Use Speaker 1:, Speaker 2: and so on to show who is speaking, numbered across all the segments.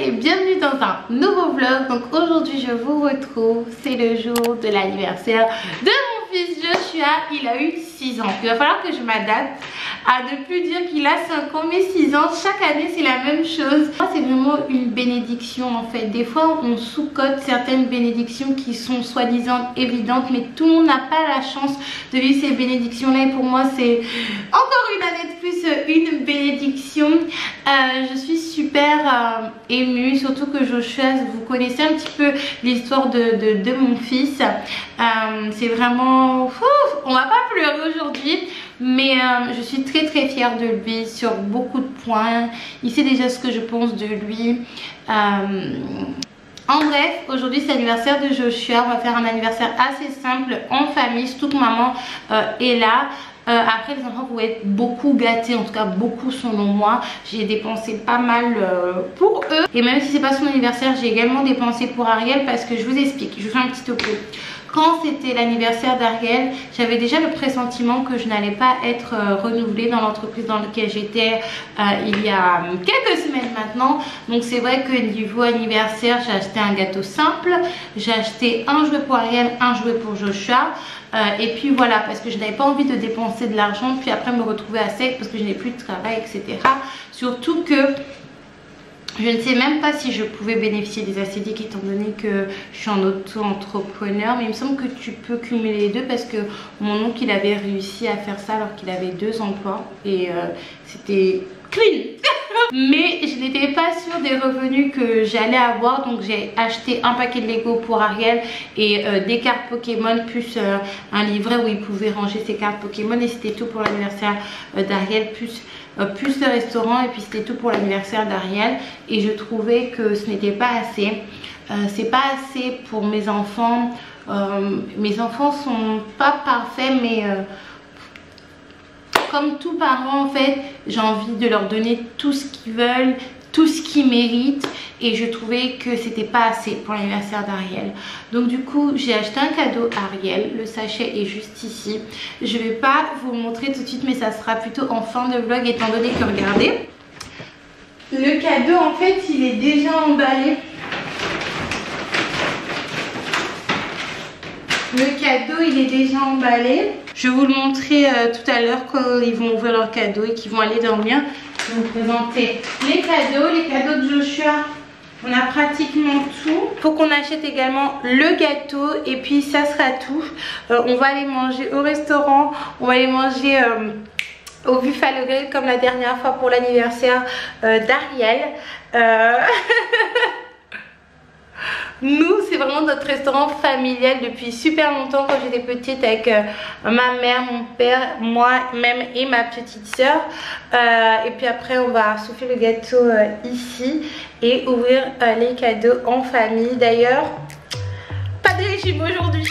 Speaker 1: et bienvenue dans un nouveau vlog. Donc aujourd'hui je vous retrouve, c'est le jour de l'anniversaire de mon fils Joshua. Il a eu 6 ans. Il va falloir que je m'adapte à ne plus dire qu'il a 5 ans mais 6 ans. Chaque année c'est la même chose. C'est vraiment une bénédiction en fait. Des fois on sous-cote certaines bénédictions qui sont soi-disant évidentes, mais tout le monde n'a pas la chance de vivre ces bénédictions là, et pour moi c'est encore une année de plus une bénédiction. Je suis super émue, surtout que Joshua, vous connaissez un petit peu l'histoire de mon fils. C'est vraiment... on va pas pleurer aujourd'hui, mais je suis très fière de lui sur beaucoup de points. Il sait déjà ce que je pense de lui. En bref, aujourd'hui c'est l'anniversaire de Joshua. On va faire un anniversaire assez simple en famille, surtout que maman est là. Après les enfants vont être beaucoup gâtés, en tout cas beaucoup selon moi. J'ai dépensé pas mal pour eux, et même si c'est pas son anniversaire, j'ai également dépensé pour Ariel, parce que je vous explique, je vous fais un petit topo. Quand c'était l'anniversaire d'Ariel, j'avais déjà le pressentiment que je n'allais pas être renouvelée dans l'entreprise dans laquelle j'étais il y a quelques semaines maintenant. Donc c'est vrai que niveau anniversaire, j'ai acheté un gâteau simple, j'ai acheté un jouet pour Ariel, un jouet pour Joshua. Et puis voilà, parce que je n'avais pas envie de dépenser de l'argent puis après me retrouver à sec parce que je n'ai plus de travail, etc. Surtout que je ne sais même pas si je pouvais bénéficier des ACDIC étant donné que je suis en auto-entrepreneur, mais il me semble que tu peux cumuler les deux, parce que mon oncle il avait réussi à faire ça alors qu'il avait 2 emplois et c'était clean. Mais je n'étais pas sûre des revenus que j'allais avoir, donc j'ai acheté un paquet de Lego pour Ariel et des cartes Pokémon, plus un livret où il pouvait ranger ses cartes Pokémon, et c'était tout pour l'anniversaire d'Ariel, plus le restaurant, et puis c'était tout pour l'anniversaire d'Ariel. Et je trouvais que ce n'était pas assez. C'est pas assez pour mes enfants. Mes enfants sont pas parfaits, mais comme tout parent en fait, j'ai envie de leur donner tout ce qu'ils veulent, tout ce qu'ils méritent, et je trouvais que c'était pas assez pour l'anniversaire d'Ariel. Donc du coup j'ai acheté un cadeau à Ariel, le sachet est juste ici. Je vais pas vous le montrer tout de suite, mais ça sera plutôt en fin de vlog, étant donné que regardez, le cadeau en fait il est déjà emballé. Le cadeau il est déjà emballé. Je vais vous le montrer tout à l'heure quand ils vont ouvrir leur cadeau et qu'ils vont aller dormir. Je vais vous présenter les cadeaux de Joshua. On a pratiquement tout. Faut qu'on achète également le gâteau, et puis ça sera tout. On va aller manger au restaurant, on va aller manger au Buffalo Grill comme la dernière fois pour l'anniversaire d'Ariel. Nous, c'est vraiment notre restaurant familial depuis super longtemps, quand j'étais petite, avec ma mère, mon père, moi-même et ma petite soeur. Et puis après on va souffler le gâteau ici et ouvrir les cadeaux en famille. D'ailleurs, pas de régime aujourd'hui.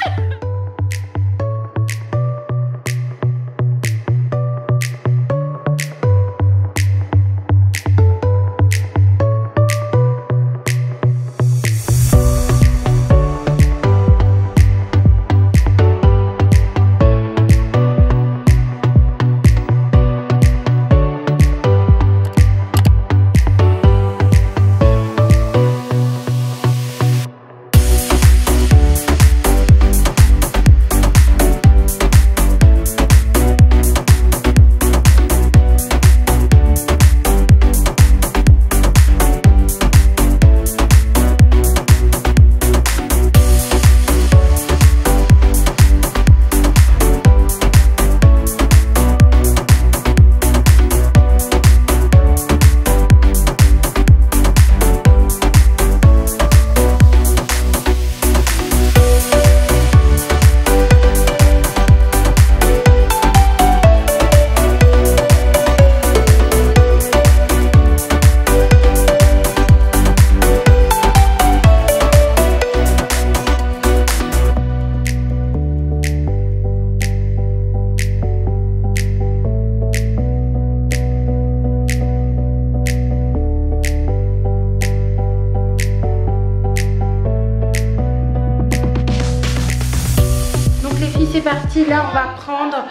Speaker 1: c'est parti. Là on va prendre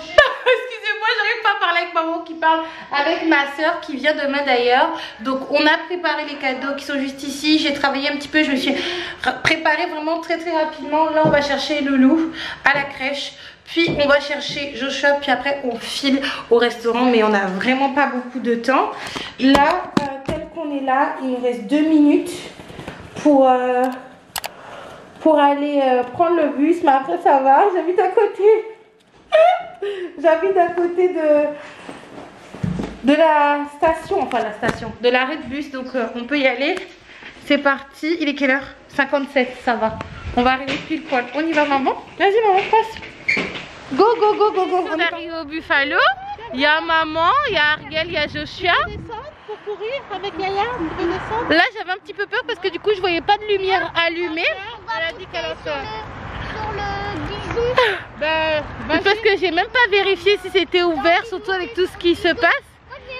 Speaker 1: excusez-moi, j'arrive pas à parler avec maman qui parle avec ma soeur qui vient demain d'ailleurs. Donc on a préparé les cadeaux qui sont juste ici. J'ai travaillé un petit peu, je me suis préparée vraiment très rapidement. Là on va chercher Loulou à la crèche. Puis on va chercher Joshua, puis après on file au restaurant, mais on n'a vraiment pas beaucoup de temps. Là, tel qu'on est là, il nous reste 2 minutes pour aller prendre le bus, mais après ça va, j'habite à côté. J'habite à côté de la station, enfin la station, de l'arrêt de bus, donc on peut y aller. C'est parti, il est quelle heure? 57, ça va. On va arriver pile poil. On y va maman? Vas-y maman, passe. Go, go, go, go, go. On arrive au Buffalo. Il y a maman, il y a Ariel, il y a Joshua.
Speaker 2: Pour courir avec Yaya, on peut descendre.
Speaker 1: Là, j'avais un petit peu peur parce que du coup, je voyais pas de lumière allumée.
Speaker 2: Elle a dit qu'elle a peur. Sur le bijou.
Speaker 1: Parce que j'ai même pas vérifié si c'était ouvert, surtout avec tout ce qui se passe.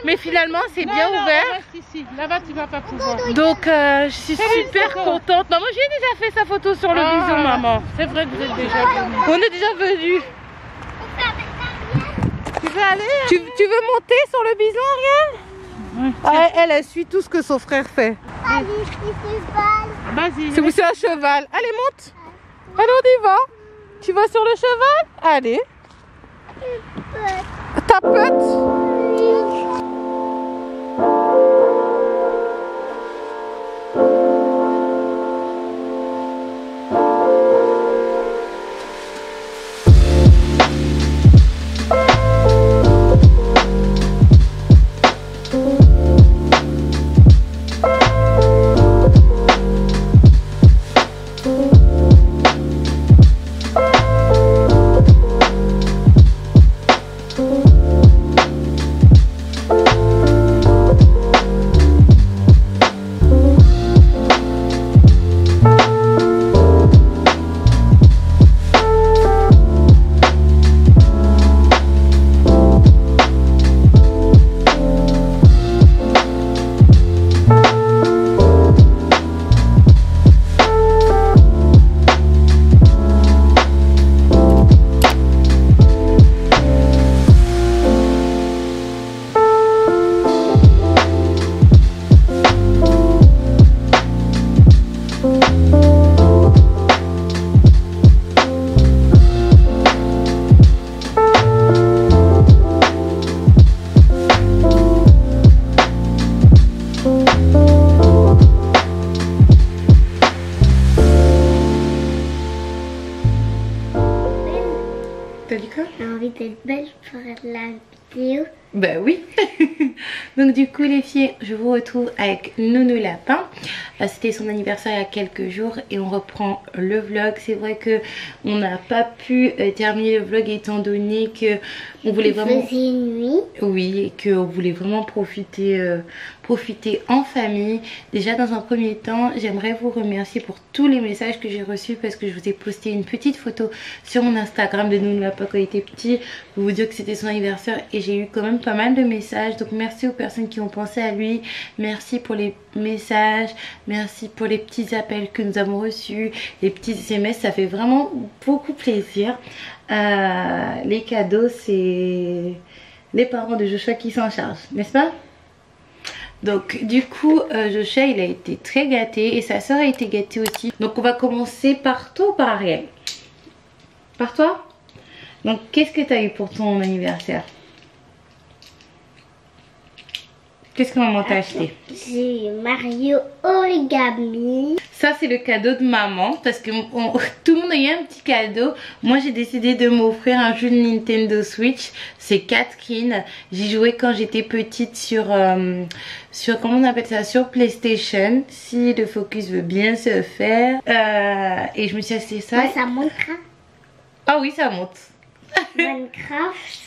Speaker 1: Mais finalement, c'est bien ouvert.
Speaker 2: Ici. Là-bas, tu vas pas pouvoir.
Speaker 1: Donc, je suis super contente. Maman, j'ai déjà fait sa photo sur le bison, maman.
Speaker 2: C'est vrai que vous êtes déjà venus.
Speaker 1: On est déjà venus.
Speaker 2: Tu veux aller?
Speaker 1: Tu veux monter sur le bison, Ariel? Elle suit tout ce que son frère fait.
Speaker 2: Vas-y.
Speaker 1: C'est un cheval. Allez, monte. Allez, on y va. Tu vas sur le cheval? Allez. Tapote. T'as dit quoi?
Speaker 3: J'ai envie d'être belle pour la vidéo.
Speaker 1: Bah oui. Donc du coup les filles, je vous retrouve avec Nounou Lapin. C'était son anniversaire il y a quelques jours et on reprend le vlog. C'est vrai que on n'a pas pu terminer le vlog étant donné que on voulait vraiment...
Speaker 3: Il faisait nuit.
Speaker 1: Oui, et qu'on voulait vraiment profiter en famille. Déjà dans un premier temps, j'aimerais vous remercier pour tous les messages que j'ai reçus parce que je vous ai posté une petite photo sur mon Instagram de Nounou Lapin quand il était petit pour vous dire que c'était son anniversaire et j'ai eu quand même pas mal de messages. Donc merci aux personnes qui ont pensé à lui, merci pour les messages, merci pour les petits appels que nous avons reçus, les petits SMS, ça fait vraiment beaucoup plaisir. Les cadeaux, c'est les parents de Joshua qui s'en chargent, n'est-ce pas? Donc du coup Joshua il a été très gâté et sa soeur a été gâtée aussi. Donc on va commencer par toi ou par Ariel? Par toi? Donc qu'est-ce que tu as eu pour ton anniversaire? Qu'est-ce que maman t'a acheté?
Speaker 3: J'ai eu Mario Origami.
Speaker 1: Ça c'est le cadeau de maman parce que tout le monde a eu un petit cadeau. Moi j'ai décidé de m'offrir un jeu de Nintendo Switch. C'est Catherine. J'y jouais quand j'étais petite sur comment on appelle ça, sur PlayStation. Si le focus veut bien se faire. Et je me suis acheté ça.
Speaker 3: Ouais, ça monte.
Speaker 1: Ah oui ça monte.
Speaker 3: Minecraft.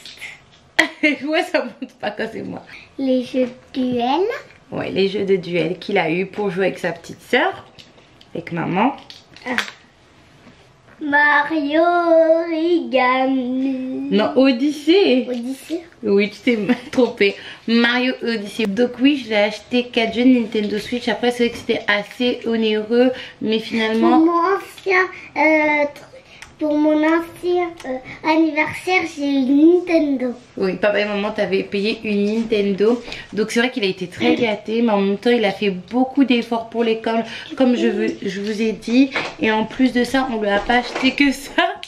Speaker 1: Ouais ça monte pas quand c'est moi.
Speaker 3: Les jeux de duel.
Speaker 1: Ouais les jeux de duel qu'il a eu pour jouer avec sa petite soeur. Avec maman.
Speaker 3: Mario Origami.
Speaker 1: Non, Odyssée.
Speaker 3: Odyssée.
Speaker 1: Oui, tu t'es trompé. Mario Odyssey. Donc oui, je l'ai acheté 4 jeux de Nintendo Switch. Après, c'est vrai que c'était assez onéreux. Mais finalement...
Speaker 3: Mon ancien pour mon ancien anniversaire, j'ai une Nintendo.
Speaker 1: Oui, papa et maman t'avaient payé une Nintendo. Donc c'est vrai qu'il a été très gâté, mais en même temps il a fait beaucoup d'efforts pour l'école, comme je vous ai dit. Et en plus de ça, on lui a pas acheté que ça.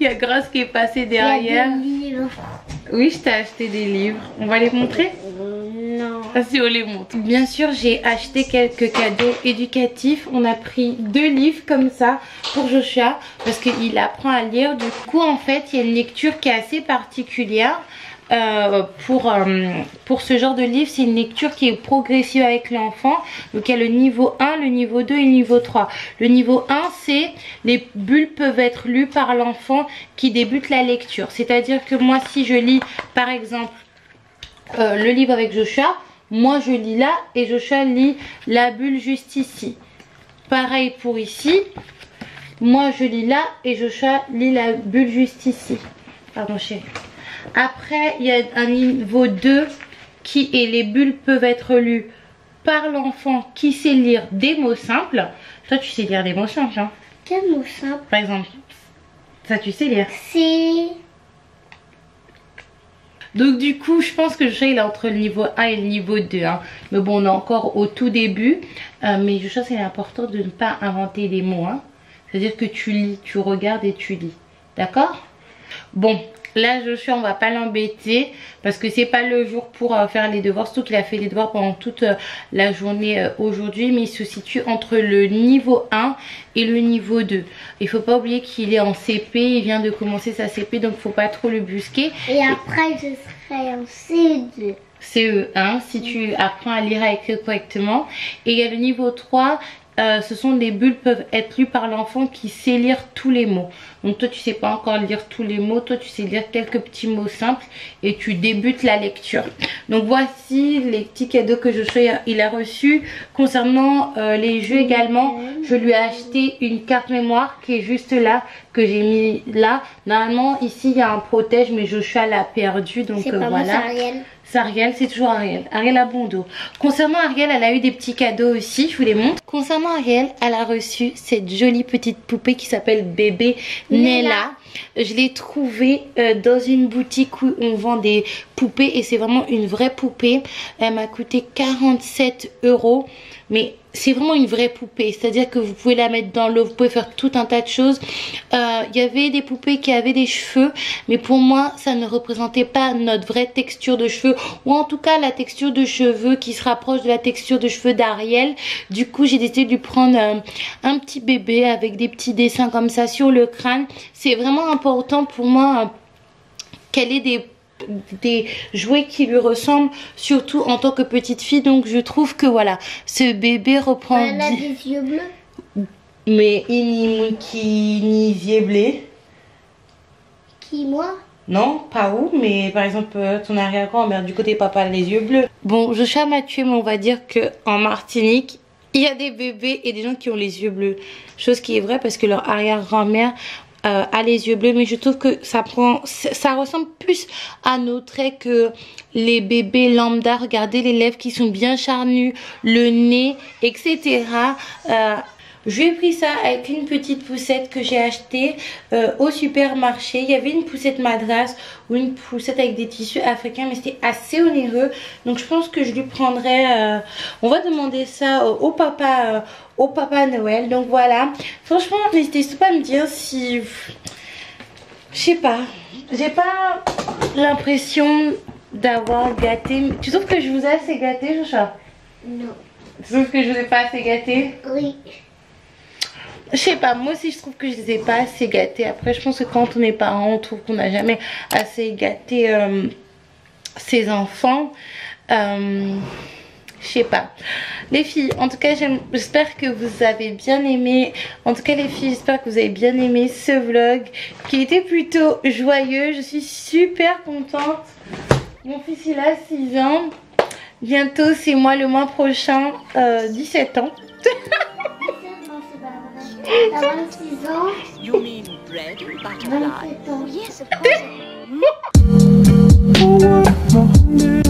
Speaker 1: Il y a Grace qui est passée derrière.
Speaker 3: Il y a des livres.
Speaker 1: Oui, je t'ai acheté des livres. On va les montrer?
Speaker 3: Non.
Speaker 1: Ah si, on les montre. Bien sûr, j'ai acheté quelques cadeaux éducatifs. On a pris 2 livres comme ça pour Joshua parce qu'il apprend à lire. Du coup, en fait, il y a une lecture qui est assez particulière. Pour ce genre de livre, c'est une lecture qui est progressive avec l'enfant. Donc il y a le niveau 1, le niveau 2 et le niveau 3. Le niveau 1, c'est les bulles peuvent être lues par l'enfant qui débute la lecture. C'est-à-dire que moi, si je lis par exemple le livre avec Joshua, moi je lis là et Joshua lit la bulle juste ici. Pareil pour ici, moi je lis là et Joshua lit la bulle juste ici. Pardon chérie. Après, il y a un niveau 2 qui est les bulles peuvent être lues par l'enfant qui sait lire des mots simples. Toi, tu sais lire des mots simples, hein?
Speaker 3: Quel mot simple?
Speaker 1: Par exemple, ça tu sais lire.
Speaker 3: C'est...
Speaker 1: Donc du coup, je pense que Joshua il est entre le niveau 1 et le niveau 2. Hein. Mais bon, on est encore au tout début. Mais Joshua, c'est important de ne pas inventer des mots. Hein. C'est-à-dire que tu lis, tu regardes et tu lis. D'accord? Bon. Là, Joshua, on va pas l'embêter parce que c'est pas le jour pour faire les devoirs. Surtout qu'il a fait les devoirs pendant toute la journée aujourd'hui. Mais il se situe entre le niveau 1 et le niveau 2. Il faut pas oublier qu'il est en CP. Il vient de commencer sa CP. Donc, faut pas trop le brusquer.
Speaker 3: Et après, je serai en CE2.
Speaker 1: CE1, si tu apprends à lire et à écrire correctement. Et il y a le niveau 3. Ce sont des bulles peuvent être lues par l'enfant qui sait lire tous les mots. Donc toi tu sais pas encore lire tous les mots, toi tu sais lire quelques petits mots simples et tu débutes la lecture. Donc voici les petits cadeaux que Joshua il a reçus. Concernant les jeux également, je lui ai acheté une carte mémoire qui est juste là, que j'ai mis là. Normalement ici il y a un protège mais Joshua l'a perdu, donc voilà.
Speaker 3: Moi, c'est Ariel.
Speaker 1: C'est Ariel, c'est toujours Ariel. Ariel a bon dos. Concernant Ariel, elle a eu des petits cadeaux aussi, je vous les montre. Concernant Ariel, elle a reçu cette jolie petite poupée qui s'appelle Bébé Nella. Je l'ai trouvée dans une boutique où on vend des poupées et c'est vraiment une vraie poupée. Elle m'a coûté 47 €. Mais c'est vraiment une vraie poupée, c'est-à-dire que vous pouvez la mettre dans l'eau, vous pouvez faire tout un tas de choses. Il y avait des poupées qui avaient des cheveux, mais pour moi ça ne représentait pas notre vraie texture de cheveux, ou en tout cas la texture de cheveux qui se rapproche de la texture de cheveux d'Ariel. Du coup j'ai décidé de lui prendre un petit bébé avec des petits dessins comme ça sur le crâne. C'est vraiment important pour moi qu'elle ait des jouets qui lui ressemblent, surtout en tant que petite fille. Donc je trouve que voilà, ce bébé reprend.
Speaker 3: Elle a des yeux bleus.
Speaker 1: Mais qui ni yeux bleus.
Speaker 3: Qui, moi?
Speaker 1: Non, pas où, mais par exemple ton arrière-grand-mère du côté papa a les yeux bleus. Bon, Joshua m'a tué, mais on va dire que en Martinique il y a des bébés et des gens qui ont les yeux bleus, chose qui est vraie parce que leur arrière-grand-mère a les yeux bleus, mais je trouve que ça ressemble plus à nos traits que les bébés lambda. Regardez les lèvres qui sont bien charnues, le nez, etc. Je lui ai pris ça avec une petite poussette que j'ai achetée au supermarché. Il y avait une poussette madras ou une poussette avec des tissus africains, mais c'était assez onéreux. Donc je pense que je lui prendrai... on va demander ça au papa Noël. Donc voilà. Franchement, n'hésitez pas à me dire si... Je sais pas. J'ai pas l'impression d'avoir gâté... Tu trouves que je vous ai assez gâté, Joshua?
Speaker 3: Non.
Speaker 1: Tu trouves que je vous ai pas assez gâté?
Speaker 3: Oui.
Speaker 1: Je sais pas, moi aussi je trouve que je les ai pas assez gâtés. Après je pense que quand on est parent, on trouve qu'on n'a jamais assez gâté ses enfants. Je sais pas. Les filles, en tout cas j'espère que vous avez bien aimé. En tout cas les filles, j'espère que vous avez bien aimé ce vlog qui était plutôt joyeux. Je suis super contente. Mon fils il a 6 ans. Bientôt c'est moi le mois prochain 17 ans.
Speaker 3: T'as 26 ans.
Speaker 4: You mean bread and butterfly?
Speaker 3: 27 ans.
Speaker 4: Yes, of course.